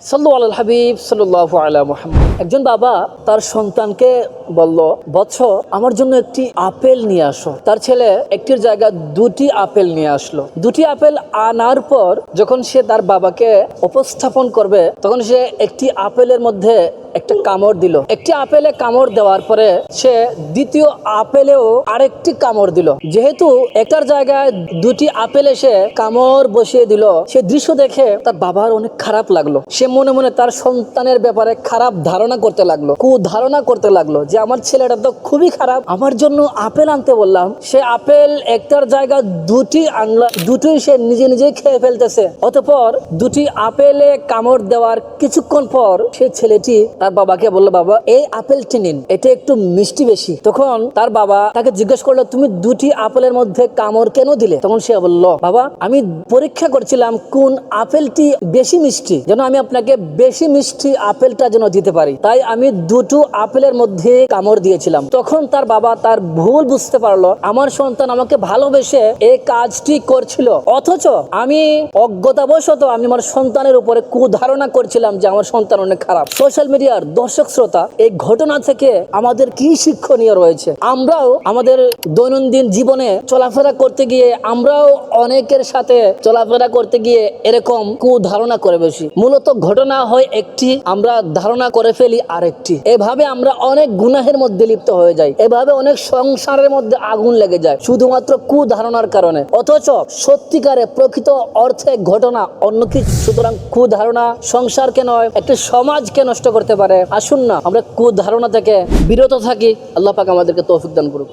সাল্লু আলাল হাবিব সাল্লাল্লাহু আলা মুহাম্মদ। একজন বাবা তার সন্তানকে বলল, বৎস আমার জন্য একটি আপেল নিয়ে আসো। তার ছেলে একটির জায়গা দুটি আপেল নিয়ে আসলো। দুটি আপেল আনার পর যখন সে তার বাবাকে উপস্থাপন করবে, তখন সে একটি আপেলের মধ্যে একটা কামড় দিল। একটি আপেলে কামড় দেওয়ার পরে সে দ্বিতীয় আপেলেও আরেকটি কামড় দিল। যেহেতু একটার জায়গায় দুটি আপেল এসে কামড় বসিয়ে দিল, সে দৃশ্য দেখে তার বাবার অনেক খারাপ লাগলো। সে মনে মনে তার সন্তানের ব্যাপারে খারাপ ধারণা করতে লাগলো, কুধারণা করতে লাগলো যে আমার ছেলেটা তো খুবই খারাপ, আমার জন্য আপেল আনতে বললাম, সে আপেল একটার জায়গা দুটি আনলো, দুটোই সে নিজে নিজে খেয়ে ফেলতেছে। অতঃপর দুটি আপেলে কামড় দেওয়ার কিছুক্ষণ পর সে ছেলেটি তার বাবাকে বললো, বাবা এই আপেলটি নিন, এটা একটু মিষ্টি বেশি। তখন তার বাবা তাকে জিজ্ঞেস করলো, তুমি দুটি আপেলের মধ্যে কামড় কেন দিলে? তখন সে বলল, বাবা আমি পরীক্ষা করছিলাম কোন আপেলটি বেশি মিষ্টি, যেন আমি আপনাকে বেশি মিষ্টি আপেলটা যেন দিতে পারি, তাই আমি দুটো আপেলের মধ্যে কামড় দিয়েছিলাম। তখন তার বাবা তার ভুল বুঝতে পারলো, আমার সন্তান আমাকে ভালোবেসে এই কাজটি করছিল, অথচ আমি অজ্ঞতাবশত আমি আমার সন্তানের উপরে কুধারণা করছিলাম যে আমার সন্তান অনেক খারাপ। সোশ্যাল মিডিয়ার দর্শক শ্রোতা, এই ঘটনা থেকে আমাদের কি শিক্ষণীয় রয়েছে? আমরাও আমাদের দৈনন্দিন জীবনে চলাফেরা করতে গিয়ে আমরাও অনেকের সাথে চলাফেরা করতে গিয়ে এরকম কুধারণা করে বসি। মূলত ঘটনা হয় একটি, আমরা ধারণা করে ফেলি আরেকটি। এভাবে আমরা অনেক গুনাহের মধ্যে লিপ্ত হয়ে যাই, এভাবে অনেক সংসারের মধ্যে আগুন লেগে যায় শুধুমাত্র কুধারণার কারণে, অথচ সত্যিকারে প্রকৃত অর্থে ঘটনা অন্য কিছু। সুতরাং কুধারণা সংসারকে নয়, একটা সমাজকে নষ্ট করতে পারে। আসুন না আমরা কুধারণা থেকে বিরত থাকি। আল্লাহ পাক আমাদেরকে তৌফিক দান করুক।